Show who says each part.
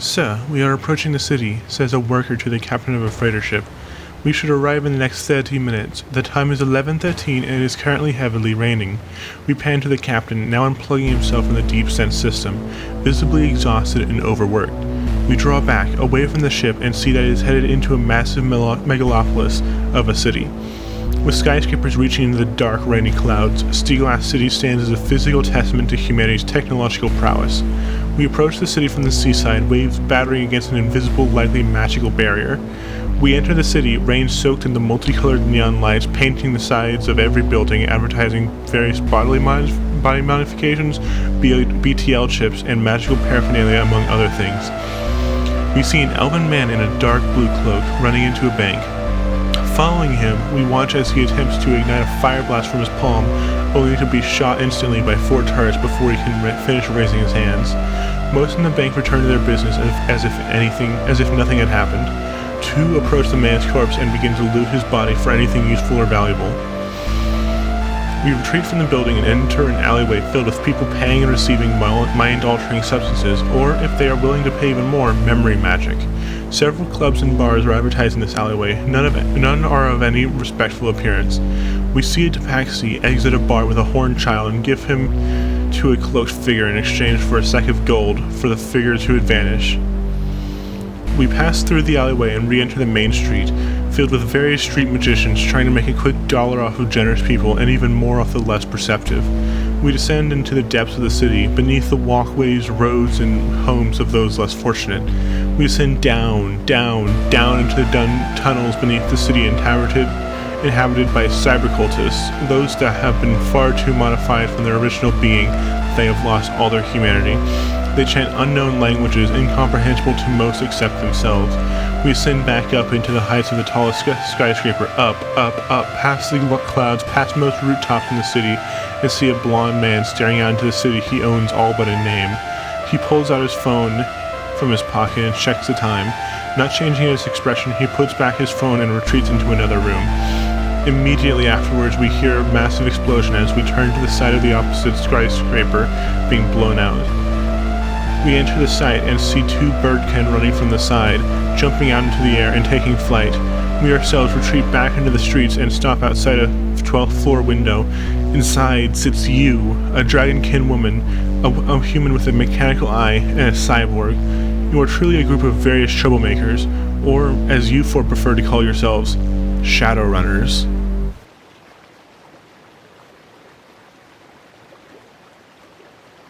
Speaker 1: Sir, we are approaching the city, says a worker to the captain of a freighter ship. We should arrive in the next 30 minutes. The time is 11:13 and it is currently heavily raining. We pan to the captain, now unplugging himself from the deep sense system, visibly exhausted and overworked. We draw back, away from the ship, and see that it is headed into a massive megalopolis of a city. With skyscrapers reaching into the dark, rainy clouds, Steglass City stands as a physical testament to humanity's technological prowess. We approach the city from the seaside, waves battering against an invisible, likely magical barrier. We enter the city, rain soaked in the multicolored neon lights painting the sides of every building, advertising various body modifications, BTL chips, and magical paraphernalia, among other things. We see an elven man in a dark blue cloak running into a bank. Following him, we watch as he attempts to ignite a fire blast from his palm, only to be shot instantly by 4 turrets before he can finish raising his hands. Most in the bank return to their business as if nothing had happened. 2 approach the man's corpse and begin to loot his body for anything useful or valuable. We retreat from the building and enter an alleyway filled with people paying and receiving mind-altering substances, or, if they are willing to pay even more, memory magic. Several clubs and bars are advertised in this alleyway. None are of any respectful appearance. We see a tabaxi exit a bar with a horned child and give him to a cloaked figure in exchange for a sack of gold for the figure to vanish. We pass through the alleyway and re-enter the main street, filled with various street magicians trying to make a quick dollar off of generous people and even more off the less perceptive. We descend into the depths of the city, beneath the walkways, roads, and homes of those less fortunate. We descend down into the tunnels beneath the city inhabited by cybercultists, those that have been far too modified from their original being that they have lost all their humanity. They chant unknown languages incomprehensible to most except themselves. We ascend back up into the heights of the tallest skyscraper, up, past the clouds, past most rooftops in the city, and see a blond man staring out into the city he owns all but a name. He pulls out his phone from his pocket and checks the time. Not changing his expression, he puts back his phone and retreats into another room. Immediately afterwards, we hear a massive explosion as we turn to the side of the opposite skyscraper being blown out. We enter the site and see 2 birdkin running from the side, jumping out into the air and taking flight. We ourselves retreat back into the streets and stop outside a 12th floor window. Inside sits you, a dragonkin woman, a human with a mechanical eye, and a cyborg. You are truly a group of various troublemakers, or, as you 4 prefer to call yourselves, Shadowrunners.